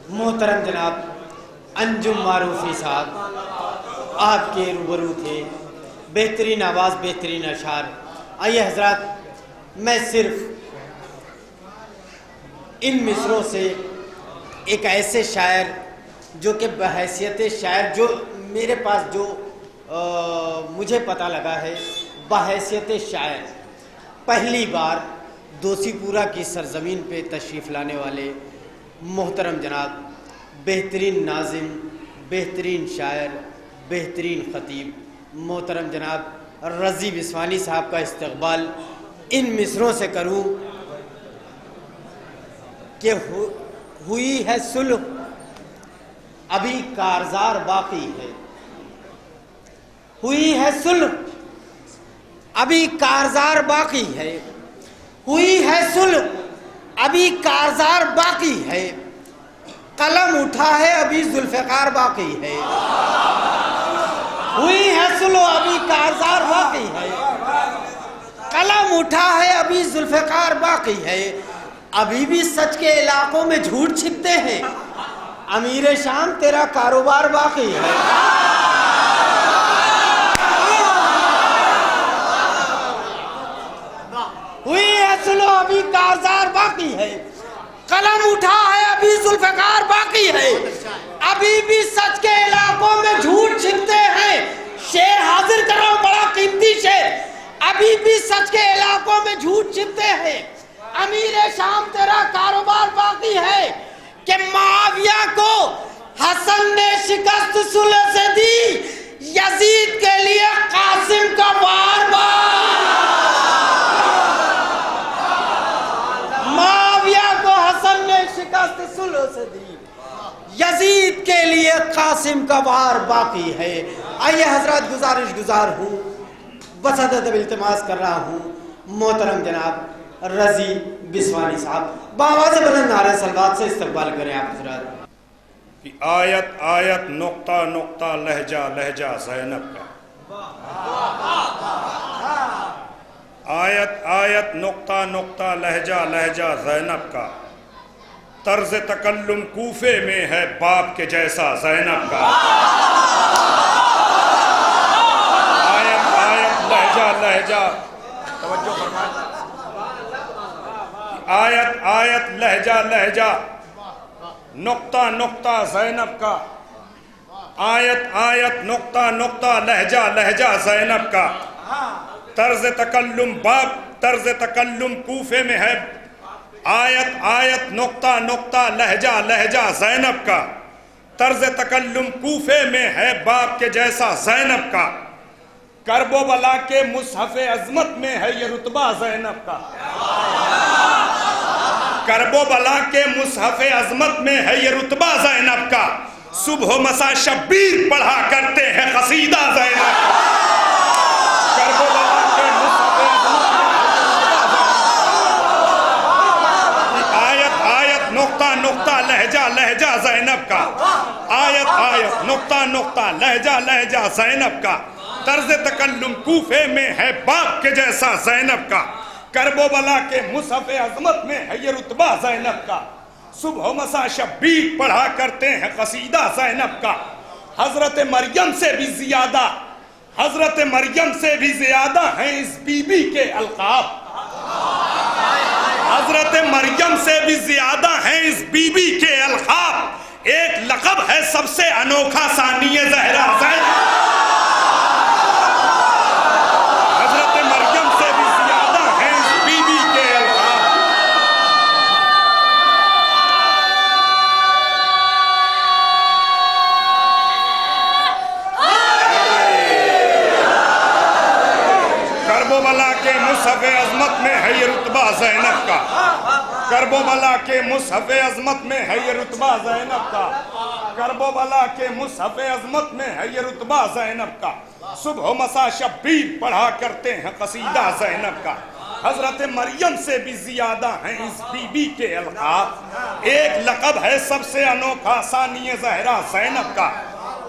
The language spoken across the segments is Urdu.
محترم جناب انجم معروفی صاحب آپ کے روبرو تھے، بہترین آواز، بہترین اشعار۔ آئیے حضرات، میں صرف ان مصروں سے ایک ایسے شاعر جو کہ بحیثیت شاعر، جو میرے پاس جو مجھے پتہ لگا ہے، بحیثیت شاعر پہلی بار دوسی پورہ کی سرزمین پہ تشریف لانے والے محترم جناب بہترین ناظم، بہترین شاعر، بہترین خطیب محترم جناب رضی بسوانی صاحب کا استقبال ان مصروں سے کروں کہ ہوئی ہے صلح ابھی کارزار باقی ہے، ہوئی ہے صلح ابھی کارزار باقی ہے، ہوئی ہے صلح ابھی کارزار باقی ہے، قلم اٹھا ہے ابھی ذوالفقار باقی ہے، ہوئی ہے صلح ابھی کارزار باقی ہے، قلم اٹھا ہے ابھی ذوالفقار باقی ہے، ابھی بھی سچ کے علاقوں میں جھوٹ چھپتے ہیں، امیر شام تیرا کاروبار باقی ہے۔ ہوئی ہے صلح ابھی کارزار باقی ہے، قلم اٹھا ہے ابھی ذوالفقار باقی ہے، ابھی بھی سچ کے علاقوں میں جھوٹ چھپتے ہیں، شعر حاضر کرو بڑا قیمتی شعر، ابھی بھی سچ کے علاقوں میں جھوٹ چھپتے ہیں، امیر شام تیرا کاروبار باقی ہے، کہ معاویہ کو حسن نے شکست صلح سے دی، یزید کے لیے قاسم کا بار بار، معاویہ کو حسن نے شکست صلح سے دی، یزید کے لیے قاسم کا بار باقی ہے۔ آئیے حضرات، گزارش گزار ہوں، بسادت التماس کر رہا ہوں، محترم جناب رضی بسوانی صاحب بآواز بلند نعرہ صلوات سے استقبال کریں آپ حضرات۔ آیت آیت نقطہ نقطہ لہجہ لہجہ زینب کا، آیت آیت نقطہ نقطہ لہجہ لہجہ زینب کا، طرز تکلم کوفے میں ہے باپ کے جیسا زینب کا، آیت آیت لہجہ لہجہ، توجہ فرمائیں، آیت آیت لہجہ لہجہ نقطہ نقطہ زینب کا، آیت آیت نقطہ نقطہ لہجہ لہجہ زینب کا، طرز تکلم باپ، طرز تکلم کوفے میں ہے، آیت آیت نقطہ نقطہ لہجہ لہجہ زینب کا، طرز تکلم کوفے میں ہے باپ کے جیسا زینب کا، کرب و بلا کے مصحف عظمت میں ہے یہ رتبہ زینب کا، کرب و بلا کے مصحف عظمت میں ہے یہ رتبہ زینب کا، صبح و مسا شبیر پڑھا کرتے ہیں قصیدہ زینب کا، کرب و بلا کے مصحف عظمت میں آیت آیت نقطہ نقطہ لہجہ لہجہ زینب کا، آیت آیت نقطہ نقطہ لہجہ لہجہ زینب کا، طرز تکلم کوفے میں ہے باپ کے جیسا زینب کا، کرب و بلا کے مصحف عظمت میں ہے یہ رتبہ زینب کا، صبح و مسا شبیر پڑھا کرتے ہیں قصیدہ زینب کا، حضرت مریم سے بھی زیادہ، حضرت مریم سے بھی زیادہ ہیں اس بی بی کے القاب، حضرت مریم سے بھی زیادہ ہیں اس بی بی کے القاب، ایک لقب ہے سب سے انوکھا ثانی زہرا زینب، مصحف عظمت میں ہے یہ رتبہ زینب کا، کرب و بلا کے مصحف عظمت میں ہے یہ رتبہ زینب کا، کرب و بلا کے مصحف عظمت میں ہے یہ رتبہ زینب کا، صبح و مسا شبیر پڑھا کرتے ہیں قصیدہ زینب کا، حضرت مریم سے بھی زیادہ ہیں اس بی بی کے القاب، ایک لقب ہے سب سے انوکھا ثانی زہرا زینب کا۔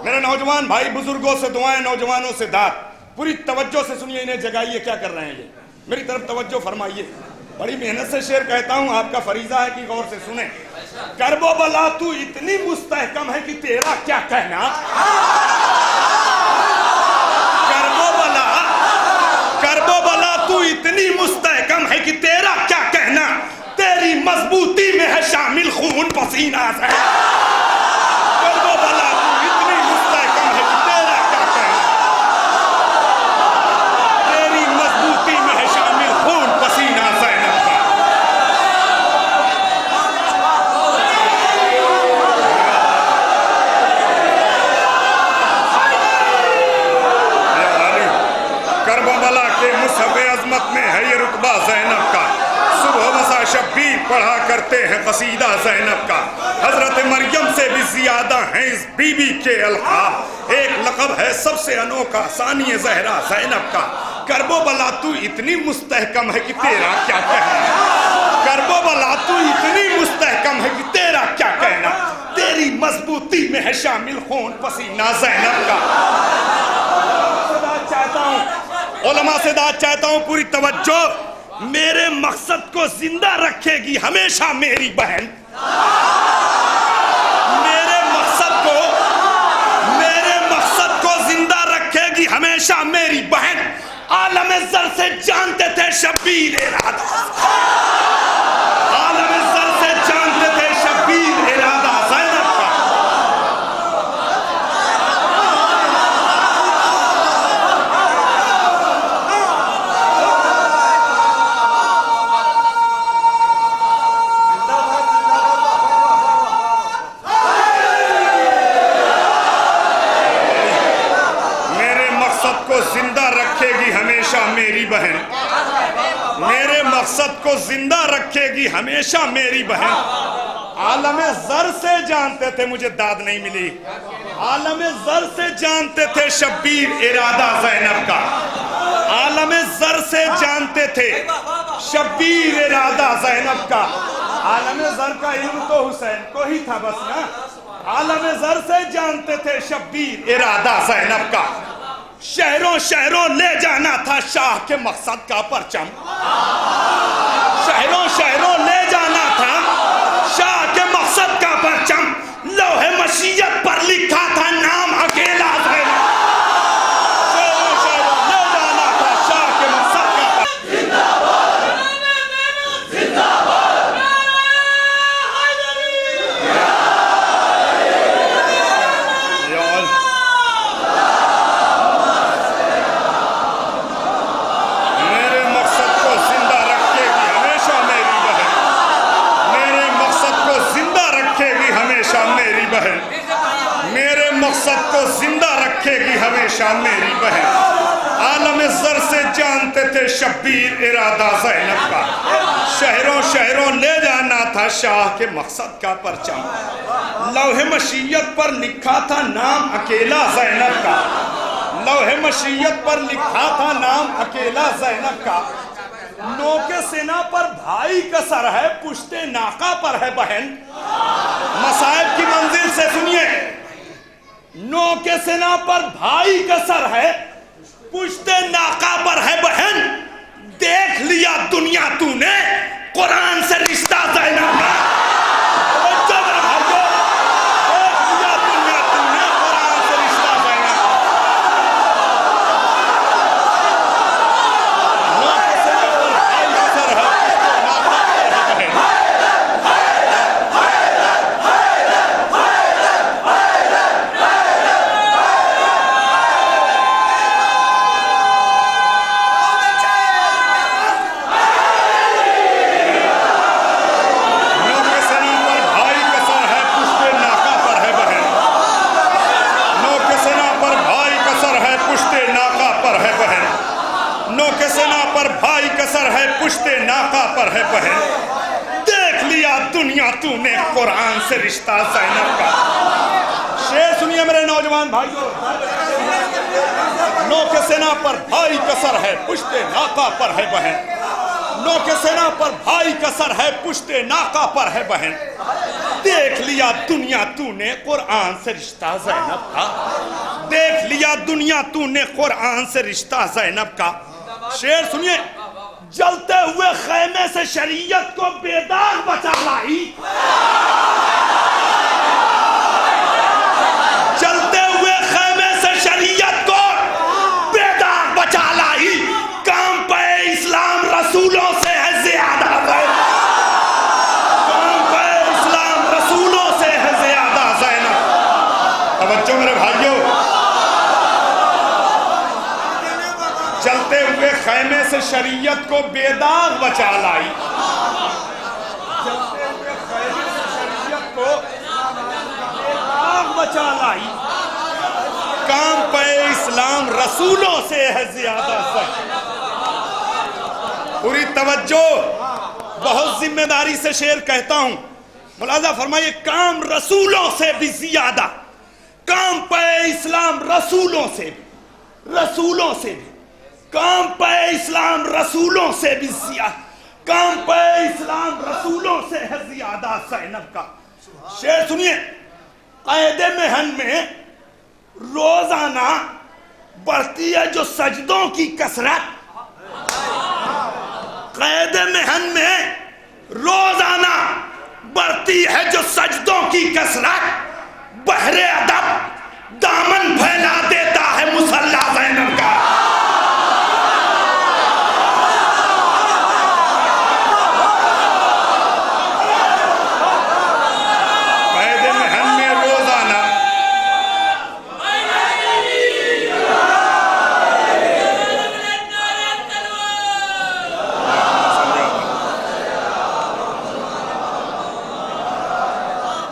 میرے نوجوان بھائی بزرگوں سے دعائیں، نوجوانوں سے داد، پوری توجہ سے سنیے، انہیں جگائیے کیا کر رہے ہیں، یہ میری طرف توجہ فرمائیے، بڑی محنت سے شعر کہتا ہوں، آپ کا فریضہ ہے کہ غور سے سنیں۔ کرب و بلا تو اتنی مستحکم ہے کہ تیرا کیا کہنا. کرب و بلا تو اتنی مستحکم ہے کہ تیرا کیا کہنا. تیری مضبوطی میں ہے شامل خون پسینہ ہے. کرب و بلا تو اتنی مستحکم ہے کہ تیرا کیا کہنا. تیری مضبوطی میں ہے شامل خون پسینہ زینب کا. کرب و بلا کے مصحف عظمت میں ہے یہ رتبہ زینب کا. صبح مسا شبیر پڑھا کرتے ہیں قصیدہ زینب کا. حضرت مریم سے بھی زیادہ ہیں اس بی بی کے القاب. ایک لقب ہے سب سے انوکھا ثانی زہرا زینب کا. کرب و بلا تو اتنی مستحکم ہے کہ تیرا کیا کہنا. کرب و بلا تو اتنی مستحکم ہے کہ تیرا کیا کہنا. تیری مضبوطی میں ہے شامل خون پسینہ زینب کا. علماء سے داد چاہتا ہوں پوری توجہ. میرے مقصد کو زندہ رکھے گی ہمیشہ میری بہن. میرے مقصد کو زندہ رکھے گی ہمیشہ میری بہن. عالم زر سے جانتے تھے شبیر ارادہ. عالم زر سے جانتے تھے شبیر ارادہ زینب کا. زندہ رکھے گی ہمیشہ میری بہن. میرے مقصد کو زندہ رکھے گی ہمیشہ میری بہن. عالم زر سے جانتے تھے, مجھے داد نہیں ملی, عالم زر سے جانتے تھے شبیر ارادہ زینب کا. عالم زر سے جانتے تھے شبیر ارادہ زینب کا. عالم زر کا علم تو حسین کو ہی تھا بس نا. عالم زر سے جانتے تھے شبیر ارادہ زینب کا. شہروں شہروں لے جانا تھا شاہ کے مقصد کا پرچم. شہروں شہروں لے جانا تھا شاہ کے مقصد کا پرچم. لوح مشیت پر لکھا تھا نام اکیلا زینب. شہروں شہروں لے جانا تھا شاہ کے مقصد کا پرچم. زندہ باد زندہ باد میرے مقصد کو زندہ رکھے گی ہمیشہ میری بہن. عالم زر سے جانتے تھے شبیر ارادہ زینب کا. شہروں شہروں لے جانا تھا شاہ کے مقصد کا پرچم. لوح مشیت پر لکھا تھا نام اکیلا زینب کا. لوح مشیت پر لکھا تھا نام اکیلا زینب کا. نوک سینہ پر بھائی کا سر ہے, پشت ناقہ پر ہے بہن. مصائب کی منزل سے سنیے. نوک سینہ پر بھائی کا سر ہے, پشت ناقہ پر ہے بہن. دیکھ لیا دنیا تو نے قرآن سے رشتہ زینب کا. دیکھ لیا دنیا تو نے قرآن سے رشتہ زینب کا. شعر سنیے میرے نوجوان بھائیوں. نوک سینہ پر بھائی کا سر ہے, پشت ناقہ پر ہے بہن. نوک سینہ پر بھائی کا سر ہے, پشت ناقہ پر ہے بہن. دیکھ لیا دنیا تو نے قرآن سے رشتہ زینب کا. دیکھ لیا دنیا تو نے قرآن سے رشتہ زینب کا. شعر سنیے. جلتے ہوئے خیمے سے شریعت کو بے داغ بچا لائی، جلتے ہوئے خیمے سے شریعت کو بے داغ بچا لائی، کام پہ اسلام رسولوں سے ہے زیادہ، کام پہ اسلام رسولوں سے ہے زیادہ زینب۔ توجہ میرے بھائیوں، چلتے ہوئے خیمے سے شریعت کو بے داغ بچا لائی، چلتے ہوئے خیمے سے شریعت کو بے داغ بچا لائی، کام پہ اسلام رسولوں سے ہے زیادہ سچ۔ پوری توجہ، بہت ذمہ داری سے شعر کہتا ہوں، ملاحظہ فرمائیے، کام رسولوں سے بھی زیادہ، کام پہ اسلام رسولوں سے بھی، رسولوں سے بھی، کام پہ اسلام رسولوں سے بھی زیادہ، کام پہ اسلام رسولوں سے ہے زیادہ زینب کا۔ شعر سنیے، قید محن میں روزانہ بڑھتی ہے جو سجدوں کی کثرت، قید محن میں روزانہ بڑھتی ہے جو سجدوں کی کثرت، بحر ادب دامن پھیلا دیتا ہے مسلح زینب کا۔ قید محن میں روزانہ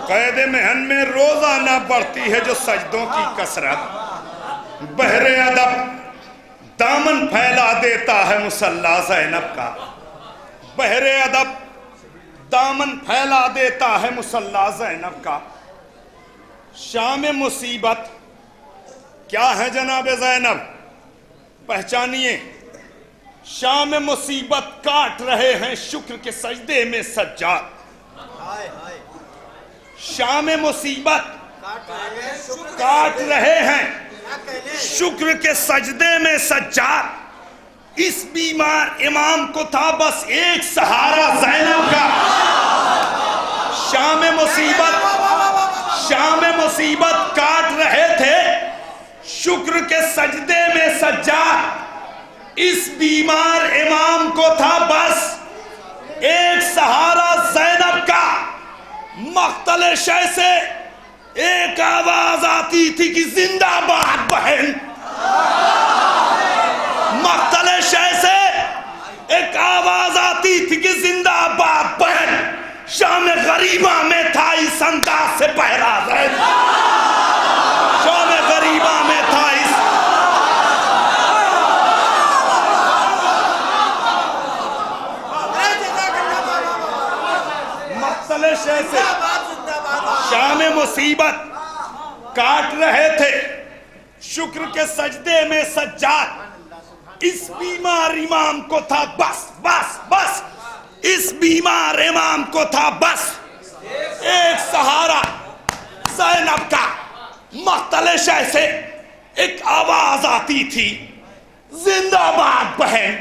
قید محن میں روزانہ بڑھتی ہے جو سجدوں کی کثرت، بحر ادب دامن پھیلا دیتا ہے مسلح زینب کا، بحر ادب دامن پھیلا دیتا ہے مسلح زینب کا۔ شام مصیبت کیا ہے جناب زینب؟ پہچانیے، شام مصیبت کاٹ رہے ہیں شکر کے سجدے میں سجاد، شام مصیبت کاٹ رہے ہیں شکر کے سجدے میں سجاد، اس بیمار امام کو تھا بس ایک سہارا زینب کا۔ شام مصیبت کاٹ رہے تھے شکر کے سجدے میں سجاد، اس بیمار امام کو تھا بس ایک سہارا زینب کا۔ مقتل شے سے ایک آواز آتی تھی کہ زندہ باد بہن، مقتل شے سے ایک آواز آتی تھی کہ زندہ باد بہن، شام غریبہ میں تھا اس انداز سے پہرا زینب، شام غریبہ میں تھا اس مقتل شے سے شام مصیبت کاٹ رہے تھے شکر کے سجدے میں سجاد، اس بیمار امام کو تھا بس بس بس، اس بیمار امام کو تھا بس ایک سہارا زینب کا۔ مقتل شے سے ایک آواز آتی تھی زندہ باد بہن،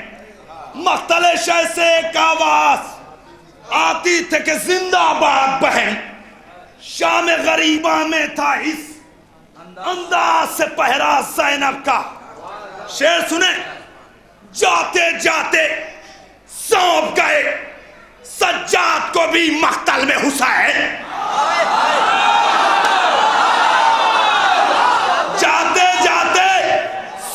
مقتل شے سے ایک آواز آتی تھی کہ زندہ باد بہن، شام غریبہ میں تھا اس انداز سے پہرا زینب کا۔ شعر سنیں، جاتے جاتے سونپ گئے سجاد کو بھی مقتل میں حسین، جاتے جاتے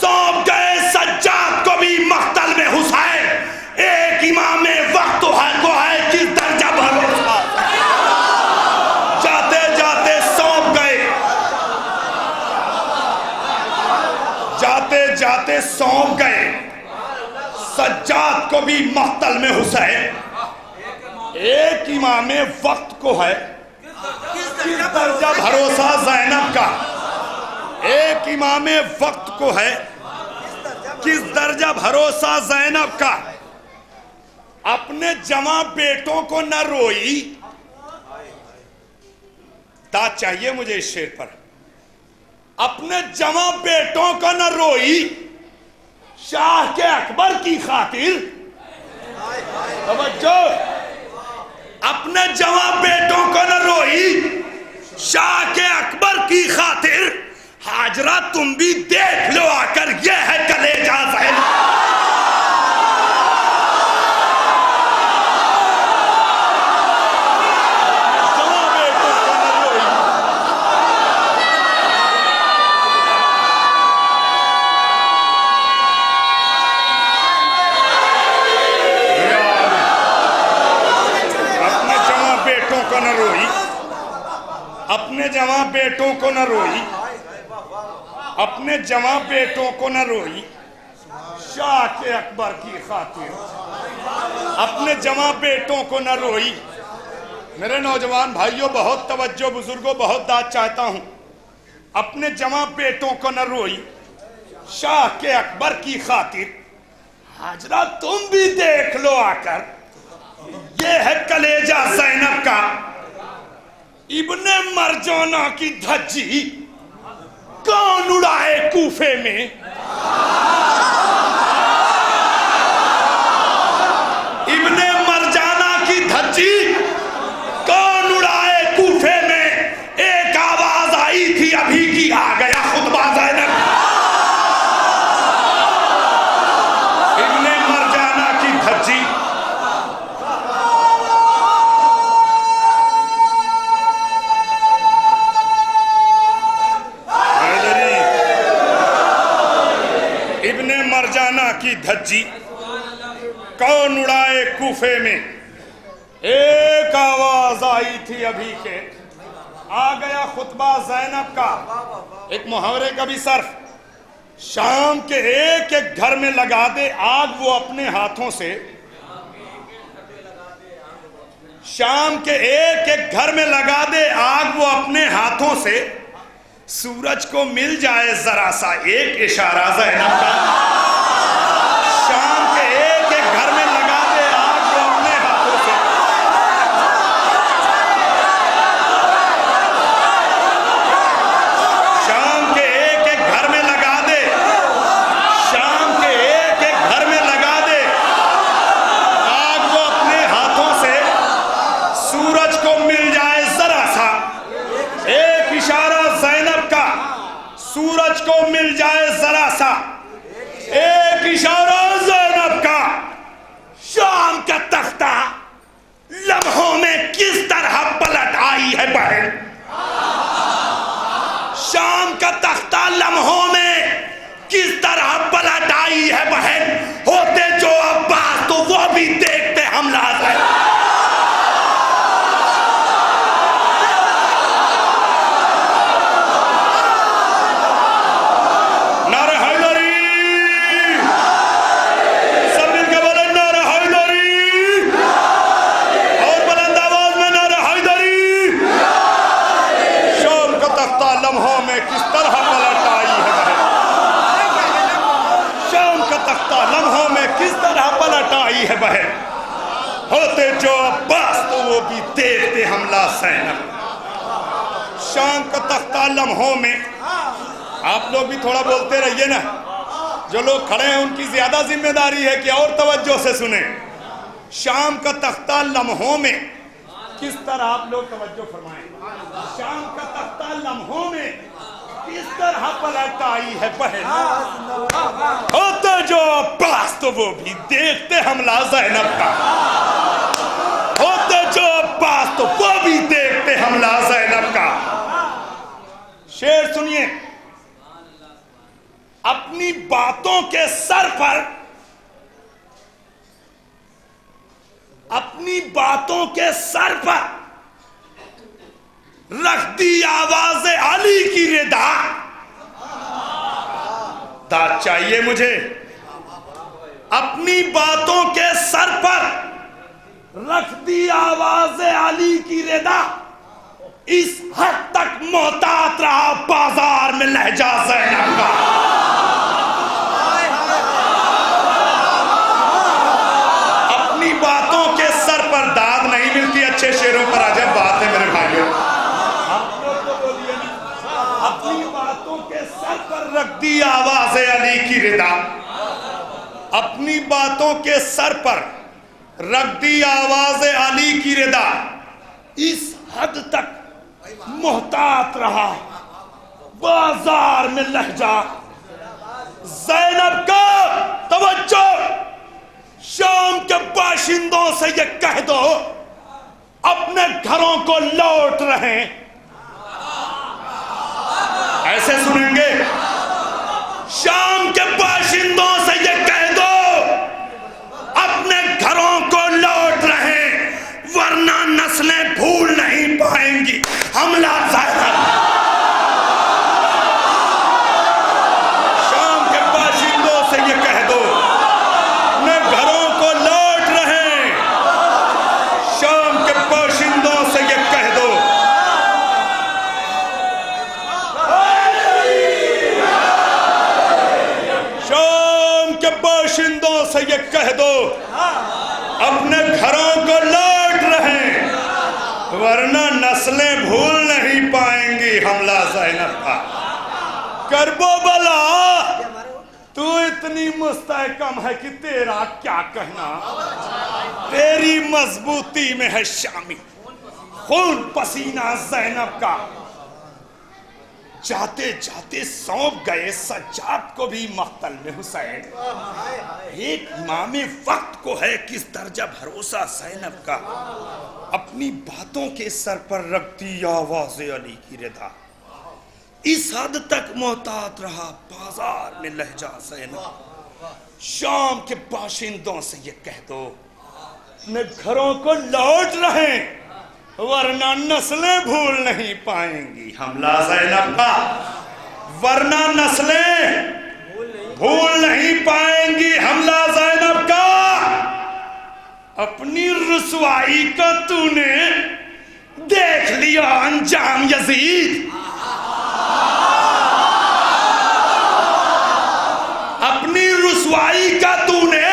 سونپ گئے سجاد کو بھی مقتل میں حسین، ایک امام وقت ہے کو ہے کس درجہ بھروسہ، جاتے جاتے سونپ گئے، جاتے جاتے سونپ گئے سجاد کو بھی مقتل میں حسین، ایک امام وقت کو ہے کس درجہ بھروسہ زینب کا، ایک امام وقت کو ہے کس درجہ بھروسہ زینب کا۔ اپنے جوان بیٹوں کو نہ روئی، داد چاہیے مجھے اس شعر پر، اپنے جوان بیٹوں کو نہ روئی، شاہ کے اکبر کی خاطر توجہ، اپنے جوان بیٹوں کو نہ روئی، شاہ کے اکبر کی خاطر، ہاجرہ تم بھی دیکھ لو آ کر، یہ ہے کلیجہ زینب۔ اپنے جوان بیٹوں کو نہ روئی، اپنے جوان بیٹوں کو نہ روئی، شاہ کے اکبر کی خاطر، اپنے جوان بیٹوں کو نہ روئی۔ میرے نوجوان بھائیوں، بہت توجہ، بزرگوں، بہت داد چاہتا ہوں، اپنے جوان بیٹوں کو نہ روئی، شاہ کے اکبر کی خاطر، ہاجرہ تم بھی دیکھ لو آ کر، یہ ہے کلیجہ زینب کا۔ ابن مرجانہ کی دھجی کون اڑائے کوفے میں؟ ابن مرجانہ کی دھجی کون اڑائے کوفے میں؟ ایک آواز آئی تھی ابھی کی، آ گیا خطبہ زینب۔ ابن مرجانہ کی دھجی کی دھجی کون اڑائے کوفے میں؟ ایک آواز آئی تھی ابھی کے، آ گیا خطبہ زینب کا۔ ایک محاورے کا بھی صرف، شام کے ایک ایک گھر میں لگا دے آگ وہ اپنے ہاتھوں سے، شام کے ایک ایک گھر میں لگا دے آگ وہ اپنے ہاتھوں سے، سورج کو مل جائے ذرا سا ایک اشارہ زینب کا۔ شام کے ایک ایک گھر میں لگا دے آگ وہ اپنے ہاتھوں سے، شام کے ایک ایک گھر میں لگا دے، شام کے ایک ایک گھر میں لگا دے آگ وہ اپنے ہاتھوں سے، سورج کو مل جائے ذرا سا ایک اشارہ زینب کا، سورج کو مل جائے ذرا سا ایک اشارہ زینب کا۔ شام کا تختہ لمحوں میں کس طرح پلٹ آئی ہے بہن، شام کا تختہ لمحوں میں کس طرح پلٹ آئی ہے بہن، ہوتے جو عباس تو وہ بھی دیکھتے حملہ ہے۔ کس طرح پلٹ آئی ہے بہن، شام کا تختہ لمحوں میں کس طرح پلٹ آئی ہے بہن، ہوتے جو عباس تو وہ بھی دیکھتے حملہ زینب۔ شام کا تختہ لمحوں میں، آپ لوگ بھی تھوڑا بولتے رہیے نا، جو لوگ کھڑے ہیں ان کی زیادہ ذمہ داری ہے کہ اور توجہ سے سنیں۔ شام کا تختہ لمحوں میں کس طرح، آپ لوگ توجہ فرمائیں، شام کا تختہ لمحوں میں کس طرح پلٹ آئی ہے بہن، ہوتے جو عباس تو وہ بھی دیکھتے حملہ زینب کا، ہوتے جو عباس تو وہ بھی دیکھتے حملہ زینب کا۔ شعر سنیے، اپنی باتوں کے سر پر، اپنی باتوں کے سر پر رکھ دی آواز علی کی ردا، داد چاہیے مجھے، اپنی باتوں کے سر پر رکھ دی آواز علی کی ردا، اس حد تک محتاط رہا بازار میں لہجہ زینب کا۔ اپنی باتوں کے سر پر داد نہیں ملتی، اچھے شعروں پر عجب بات ہے میرے بھائیوں، اپنی باتوں کے سر پر رکھ دی آواز علی کی ردا، اپنی باتوں کے سر پر رکھ دی آواز علی کی ردا، اس حد تک محتاط رہا بازار میں لہجہ زینب کا۔ توجہ، شام کے باشندوں سے یہ کہہ دو اپنے گھروں کو لوٹ رہیں۔ ایسے سنیں گے، شام کے باشندوں سے یہ کہہ دو اپنے گھروں کو لوٹ رہیں، ورنہ نسلیں بھول نہیں پائیں گی حملہ زینب۔ شام کے باشندوں سے یہ کہہ دو اپنے گھروں کو لوٹ رہیں، شام کے باشندوں سے یہ کہہ دو۔ شام کے باشندوں سے یہ کہہ دو اپنے گھروں کو لوٹ رہیں، ورنہ نسلیں بھول نہیں پائیں گی حملہ زینب کا۔ کرب و بلا، تو اتنی مستحکم ہے کہ تیرا کیا کہنا، تیری مضبوطی میں ہے شامی خون پسینہ زینب کا۔ جاتے جاتے سونپ گئے سجاد کو بھی مقتل میں حسین، ایک امام وقت کو ہے کس درجہ بھروسہ زینب کا۔ اپنی باتوں کے سر پر رکھتی آواز علی کی ردا، اس حد تک محتاط رہا بازار میں لہجہ زینب۔ شام کے باشندوں سے یہ کہہ دو اپنے گھروں کو لوٹ رہیں، ورنہ نسلیں بھول نہیں پائیں گی حملہ زینب کا، ورنہ نسلیں بھول نہیں پائیں گی حملہ زینب کا۔ اپنی رسوائی کا تو نے دیکھ لیا انجام یزید، اپنی رسوائی کا تو نے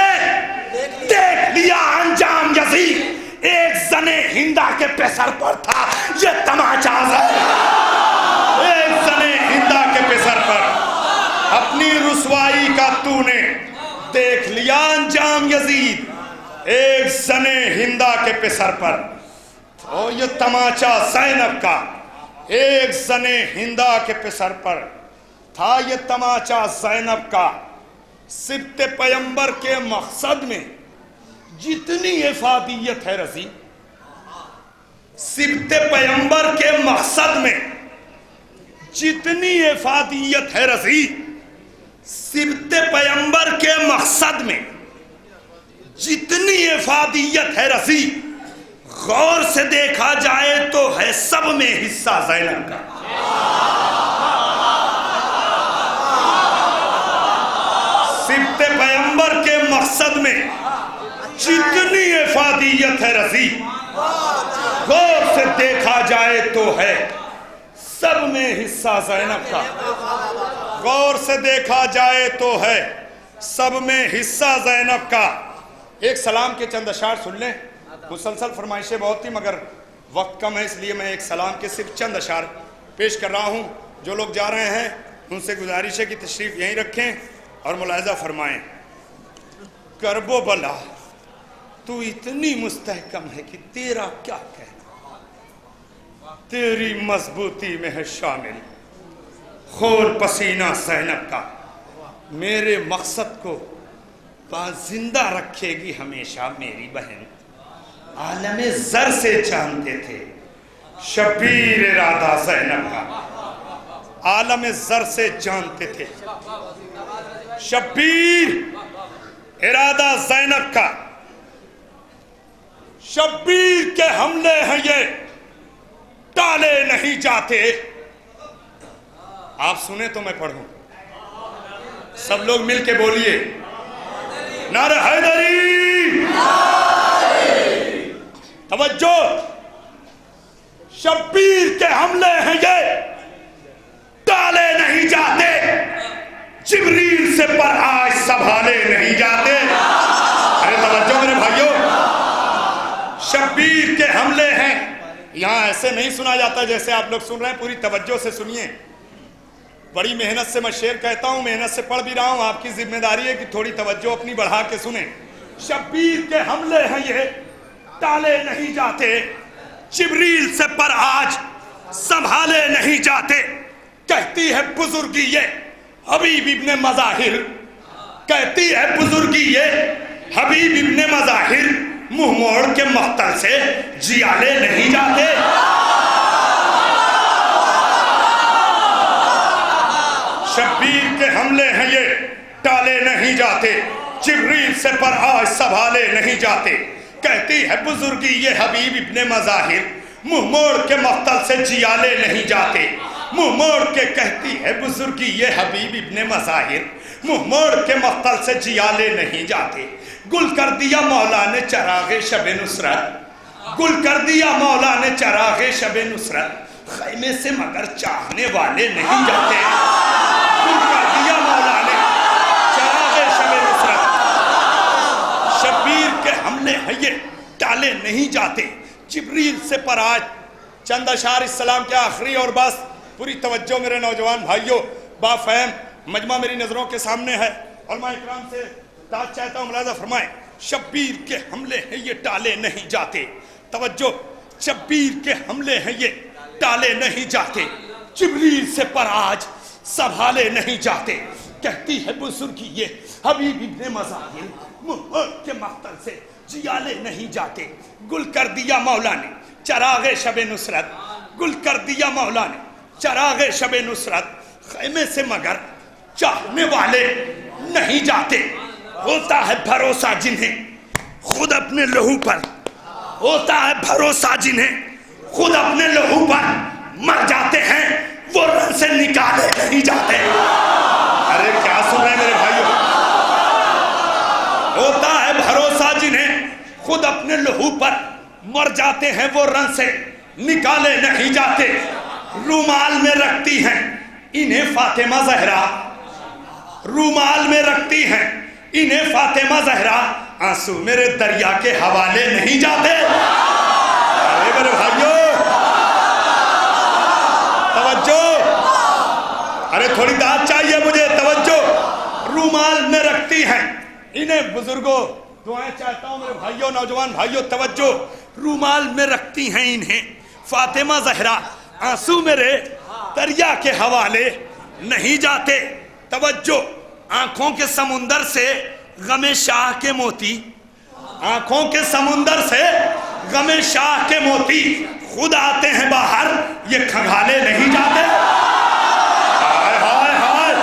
دیکھ لیا انجام یزید۔ ایک زن ہندہ کے پیسر پر تھا یہ تماچا زینب، ایک زن ہندہ کے پیسر پر اپنی رسوائی کا تو نے دیکھ لیا انجام یزید، ایک زن ہندہ کے پیسر پر تو یہ تماچا زینب کا، ایک زن ہندہ کے پیسر پر تھا یہ تماچا زینب کا۔ سبط پیمبر کے مقصد میں جتنی افادیت ہے رضی، سبط پیمبر کے مقصد میں جتنی افادیت ہے رضی، سبط پیمبر کے مقصد میں جتنی افادیت ہے رضی، غور سے دیکھا جائے تو ہے سب میں حصہ زینب کا۔ سبط پیمبر کے مقصد میں جتنی افادیت ہے رضی، غور سے دیکھا جائے تو ہے سب میں حصہ زینب کا۔ غور سے دیکھا جائے تو ہے سب میں حصہ زینب کا۔ ایک سلام کے چند اشعار سن لیں، مسلسل فرمائشیں بہت تھی مگر وقت کم ہے، اس لیے میں ایک سلام کے صرف چند اشعار پیش کر رہا ہوں۔ جو لوگ جا رہے ہیں ان سے گزارش ہے کہ تشریف یہیں رکھیں اور ملاحظہ فرمائیں۔ کرب و بلا، تو اتنی مستحکم ہے کہ تیرا کیا کہنا، تیری مضبوطی میں ہے شامل خون پسینہ زینب کا۔ میرے مقصد کو زندہ رکھے گی ہمیشہ میری بہن، عالم زر سے جانتے تھے شبیر ارادہ زینب کا، عالم زر سے جانتے تھے شبیر ارادہ زینب کا۔ شبیر کے حملے ہیں یہ ٹالے نہیں جاتے۔ آپ سنیں تو میں پڑھوں، سب لوگ مل کے بولیے نعرہ حیدری، توجہ۔ شبیر کے حملے ہیں یہ ٹالے نہیں جاتے، جبریل سے پر آج سنبھالے نہیں جاتے۔ ارے توجہ میرے بھائیوں، شبیر کے حملے ہیں، یہاں ایسے نہیں سنا جاتا جیسے آپ لوگ سن رہے ہیں، پوری توجہ سے سنیے۔ بڑی محنت سے میں شعر کہتا ہوں، محنت سے پڑھ بھی رہا ہوں، آپ کی ذمہ داری ہے کہ تھوڑی توجہ اپنی بڑھا کے سنیں۔ شبیر کے حملے ہیں یہ ٹالے نہیں جاتے، جبریل سے پر آج سنبھالے نہیں جاتے. کہتی ہے بزرگی یہ حبیب ابن مظاہر، کہتی ہے بزرگی یہ حبیب ابن مظاہر، منہ موڑ کے مقتل سے جیالے نہیں جاتے. شبیر کے حملے ہیں یہ ٹالے نہیں جاتے، جبریل سے پر آج سنبھالے نہیں جاتے. کہتی ہے بزرگی یہ حبیب ابن مظاہر، منہ موڑ کے مقتل سے جیالے نہیں جاتے. منہ موڑ کے کہتی ہے بزرگی یہ حبیب ابن مظاہر، منہ موڑ کے مقتل سے جیالے نہیں جاتے. گل کر دیا مولا نے چراغ شب نصرت، گل کر دیا مولا نے چراغ شب نصرت، خیمے سے مگر چاہنے والے نہیں جاتے. گل کر دیا مولا نے چراغ شب نصرت. شبیر کے حملے ہیں یہ ٹالے نہیں جاتے، جبریل سے پر آج. چند اشعار السلام کے آخری اور بس. پوری توجہ میرے نوجوان بھائیوں، با فہم مجمع میری نظروں کے سامنے ہے. علماء اکرام سے تاج چاہتا ہوں ملاحظہ فرمائیں. شبیر کے حملے ہیں یہ ٹالے نہیں جاتے. توجہ، شبیر کے حملے ہیں یہ ٹالے نہیں جاتے، جبریل سے پر آج سنبھالے نہیں جاتے. کہتی ہے بزرگی یہ حبیب ابن مظاہر، منہ کے مقتل سے جیالے نہیں جاتے. گل کر دیا مولا نے چراغ شب نصرت، گل کر دیا مولا نے چراغ شب نصرت، خیمے سے مگر چاہنے والے نہیں جاتے. ہوتا ہے بھروسہ جنہیں خود اپنے لہو پر، ہوتا ہے بھروسہ جنہیں خود اپنے لہو پر مر جاتے ہیں، وہ رن سے نکالے نہیں جاتے. ارے کیا سن رہے ہیں میرے بھائیوں؟ ہوتا ہے بھروسہ جنہیں خود اپنے لہو پر مر جاتے ہیں، وہ رن سے نکالے نہیں جاتے. رومال میں رکھتی ہیں انہیں فاطمہ زہرا، رومال میں رکھتی ہیں انہیں فاطمہ زہرا، آنسو میرے دریا کے حوالے نہیں جاتے. ارے میرے بھائیوں توجہ، ارے تھوڑی داد چاہیے مجھے، توجہ. رومال میں رکھتی ہیں انہیں، بزرگوں دعائیں چاہتا ہوں میرے بھائیوں نوجوان بھائیوں، توجہ. رومال میں رکھتی ہیں انہیں فاطمہ زہرا، آنسو میرے دریا کے حوالے نہیں جاتے. توجہ، آنکھوں کے سمندر سے غم شاہ کے موتی، آنکھوں کے سمندر سے غم شاہ کے موتی خود آتے ہیں باہر، یہ کھنگالے نہیں جاتے. ہائے ہائے ہائے.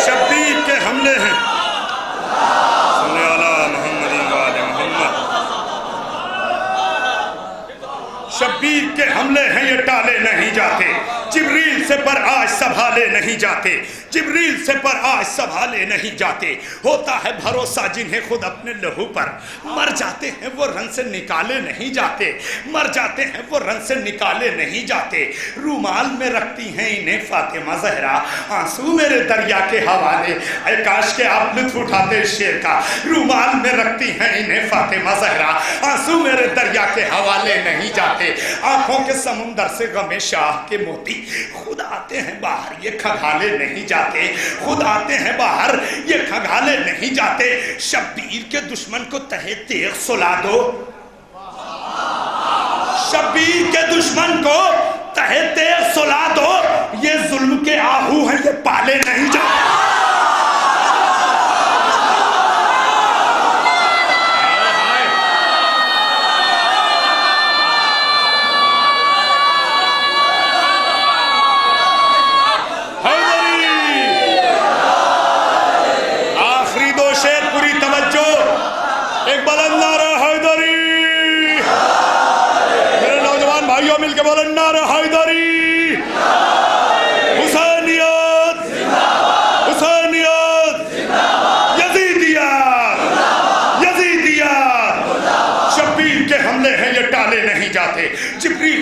شبیر کے حملے ہیں، صلی اللہ محمد وآل محمد. شبیر کے حملے ہیں یہ ٹالے نہیں جاتے، جبریل سے پر آج سنبھالے نہیں جاتے، جبریل سے پر آج سنبھالے نہیں جاتے. ہوتا ہے بھروسہ جنہیں خود اپنے لہو پر مر جاتے ہیں، وہ رن سے نکالے نہیں جاتے، مر جاتے ہیں وہ رن سے نکالے نہیں جاتے. رومال میں رکھتی ہیں انہیں فاطمہ زہرا، آنسو میرے دریا کے حوالے. اے کاش کہ آپ لطف اٹھاتے اس شعر کا. رومال میں رکھتی ہیں انہیں فاطمہ زہرا، آنسو میرے دریا کے حوالے نہیں جاتے. آنکھوں کے سمندر سے غم شاہ کے موتی خود آتے ہیں باہر، یہ کھنگالے نہیں جاتے، خود آتے ہیں باہر، یہ کھنگالے نہیں جاتے. شبیر کے دشمن کو تہے تیغ سلا دو، شبیر کے دشمن کو تہے تیغ سلا دو، یہ ظلم کے آہو ہیں، یہ پالے نہیں جاتے. مل کے بولو نعرہ حیدری، حسینیت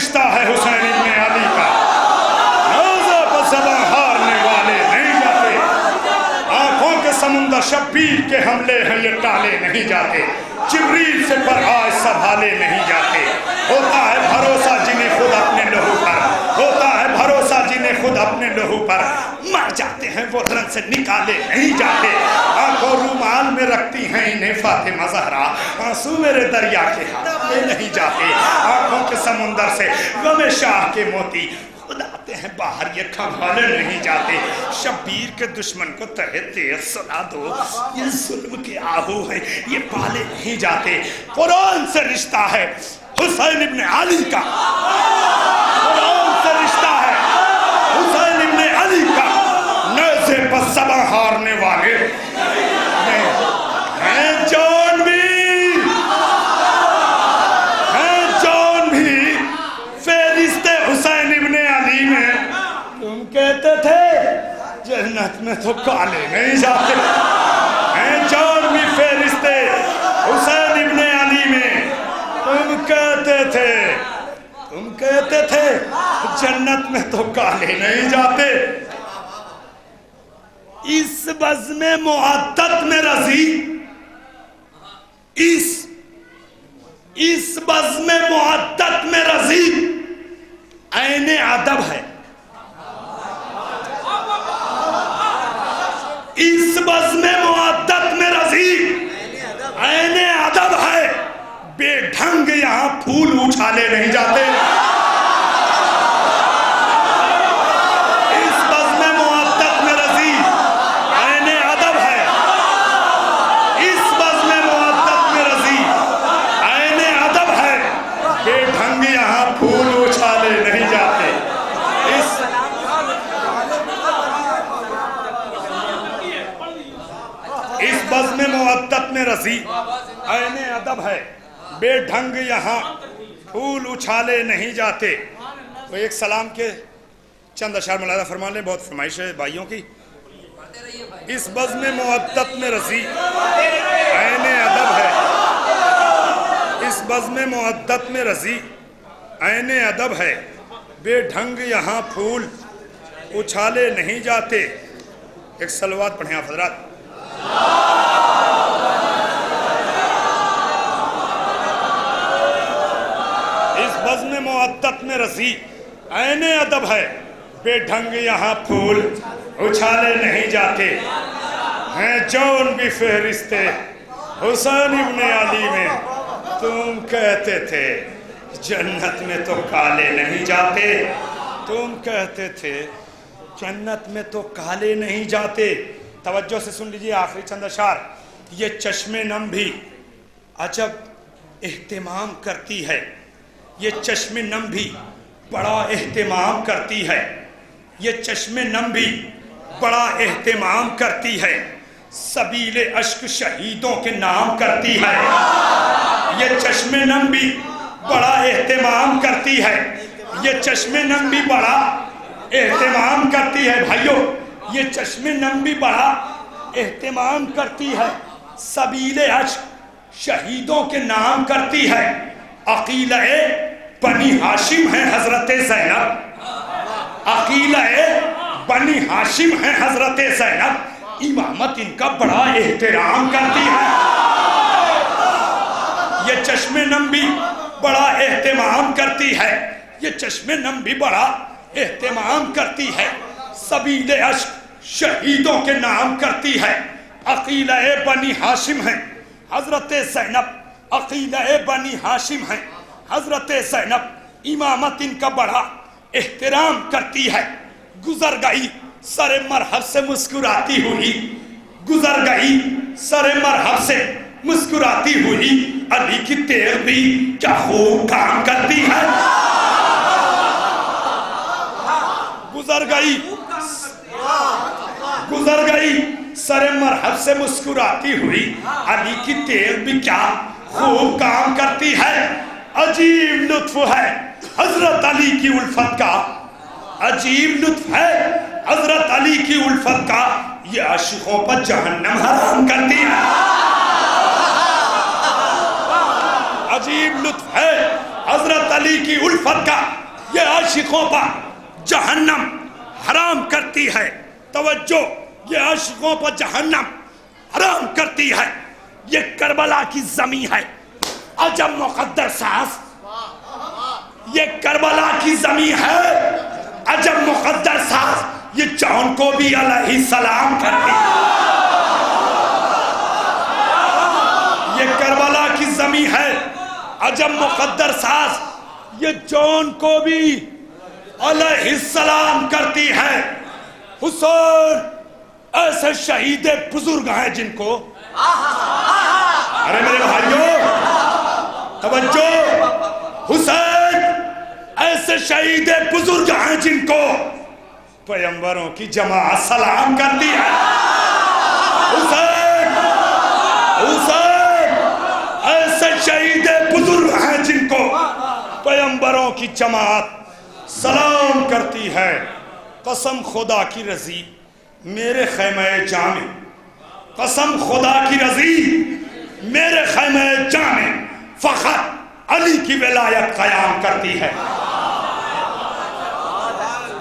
رشتہ ہے حسین ابن علی کا، روزے پر زباں ہارنے والے نہیں جاتے، آنکھوں کے سمندر شبیر کے حملے ہیں یہ ٹالے نہیں جاتے، جبریل سے پر آج سنبھالے نہیں جاتے، ہوتا ہے بھروسہ جنہیں خود اپنے لہو پر، ہوتا ہے بھروسہ جنہیں خود اپنے لہو پر، مر جاتے ہیں وہ رن سے نکالے نہیں جاتے، آنکھوں رومال میں رکھتی ہیں انہیں فاطمہ زہرا، آنسو میرے دریا کے ہاتھ میں نہیں جاتے، آنکھوں کے سمندر سے غم شاہ کے موتی خود آتے ہیں باہر یہ کھنگالے نہیں جاتے، شبیر کے دشمن کو تہے تیز سنا دو، یہ ظلم کے آہو ہیں یہ پالے نہیں جاتے، قرآن سے رشتہ ہے حسین ابن علی کا، قرآن سے رشتہ ہے حسین ابن علی کا، نیزے پر زباں ہارنے والے ہیں جان بھی فہرست حسین ابن علی میں، تم کہتے تھے جنت میں تو کالے نہیں جاتے، ہیں جان بھی فہرست حسین ابن علی میں، تم کہتے تھے جنت میں تو کالے نہیں جاتے، اس بزم معدت میں رضی، اس بزم معدت میں رضی عین ادب ہے، اس بزم معدت میں رضی عین ادب ہے، بے ڈھنگ یہاں پھول اچھالے نہیں جاتے، اس بزم معدت میں رضی عین ادب ہے، اس بزم معدت میں رضی عین ادب ہے، بے ڈھنگ یہاں پھول اچھالے نہیں جاتے، اس بزم معدت میں رضی عین ادب ہے، بے ڈھنگ یہاں پھول اچھالے نہیں جاتے۔ تو ایک سلام کے چند اشعار ملاحظہ فرما لیں، بہت فرمائش ہے بھائیوں کی۔ اس بزم معدت میں رضی عین ادب ہے، اس بزم معدت میں رضی عین ادب ہے، بے ڈھنگ یہاں پھول اچھالے نہیں جاتے۔ ایک صلوات پڑھیں آپ حضرات۔ اس بزم معدت میں رضی عین ادب ہے، بے ڈھنگ یہاں پھول اچھالے نہیں جاتے، ہیں جون بھی فہرست حسین ابن علی میں، تم کہتے تھے جنت میں تو کالے نہیں جاتے، تم کہتے تھے جنت میں تو کالے نہیں جاتے۔ توجہ سے سن لیجئے آخری چند اشعار۔ یہ چشم نم بھی عجب اہتمام کرتی ہے، یہ چشم نم بھی بڑا اہتمام کرتی ہے، یہ چشم نم بھی بڑا اہتمام کرتی ہے، سبیل اشک شہیدوں کے نام کرتی ہے، یہ چشم نم بھی بڑا اہتمام کرتی ہے، یہ چشم نم بھی بڑا اہتمام کرتی ہے بھائیو، یہ چشم نم بھی بڑا اہتمام کرتی ہے، سبیل اشک شہیدوں کے نام کرتی ہے، عقیلہ بنی ہاشم ہے حضرت زینب، عقیلہ بنی ہاشم ہے حضرت زینب، امامت ان کا بڑا احترام کرتی ہے، یہ چشم نم بھی بڑا اہتمام کرتی ہے، یہ چشم نم بھی بڑا اہتمام کرتی ہے، سبیل عشق شہیدوں کے نام کرتی ہے، عقیلہ بنی ہاشم ہے حضرت زینب، عقیلہ بنی ہاشم ہے حضرت زینب، امامت ان کا بڑا احترام کرتی ہے، گزر گئی سر مرحب سے مسکراتی ہوئی، گزر گئی سر مرحب سے مسکراتی ہوئی، علی کی تیر بھی کیا خوب کام کرتی ہے، گزر گئی سر مرحب سے مسکراتی ہوئی، علی کی تیر بھی کیا خوب کام کرتی ہے، عجیب لطف ہے حضرت علی کی الفت کا، عجیب لطف ہے حضرت علی کی الفت کا، یہ عاشقوں پر جہنم حرام کرتی ہے، عجیب لطف ہے حضرت علی کی الفت کا یہ عاشقوں پر جہنم حرام کرتی ہے. توجہ، یہ عاشقوں پر جہنم حرام کرتی ہے. یہ کربلا کی زمین ہے عجب مقدر ساز. یہ کربلا کی زمین ہے عجب مقدر ساز. یہ جان کو بھی علیہ السلام کرتی ہے. یہ کربلا کی زمین ہے عجب مقدر ساز. یہ جان کو بھی علیہ السلام کرتی ہے. حسین ایسے شہید بزرگ ہیں جن کو، ارے میرے بھائیوں توجہ، حسین ایسے شہید بزرگ ہیں جن کو پیغمبروں کی جماعت سلام کرتی ہے. حسین ایسے شہید بزرگ ہیں جن کو پیغمبروں کی جماعت سلام کرتی ہے. قسم خدا کی رضی میرے خیمہ جامع، قسم خدا کی رضی میرے خیمہ جامع فخر علی کی ولایت قیام کرتی ہے.